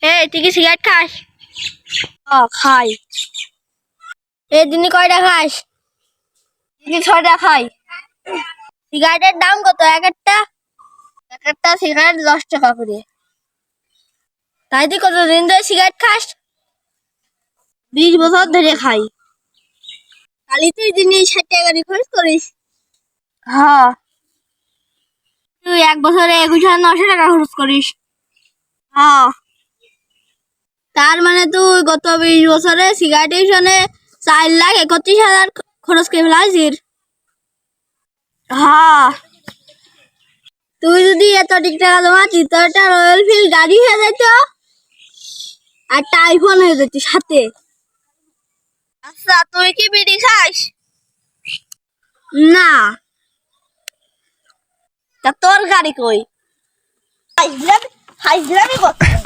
এই তুই কি সিগারেট খাস? খাই। এই দিনে কয়টা খাস? দিনে 6টা খাই। সিগারেটের দাম কত এক একটা? এক একটা সিগারেট 10 টাকা করে। তাই তুই কতদিন ধরে সিগারেট খাস? 20 বছর ধরে খাই। তাহলে তুই দিনে 60 টাকা করে খরচ করিস? হ্যাঁ। তুই এক বছরে 21,900 টাকা খরচ করিস? হ্যাঁ। তার মানে তুই গত 20 বছরে সিগারেটের পিছনে 4,31,000 খরচ করে ফেলাইছিস? হ্যাঁ। তুই যদি এত টাকা জমাতিস তোর একটা রয়্যাল এনফিল্ড গাড়ি হয়ে যেত আর একটা আইফোন হয়ে যেত সাথে। আচ্ছা তুই কি বিড়ি খাস? না। তা তোর গাড়ি কই? হাইজলামি করছিস?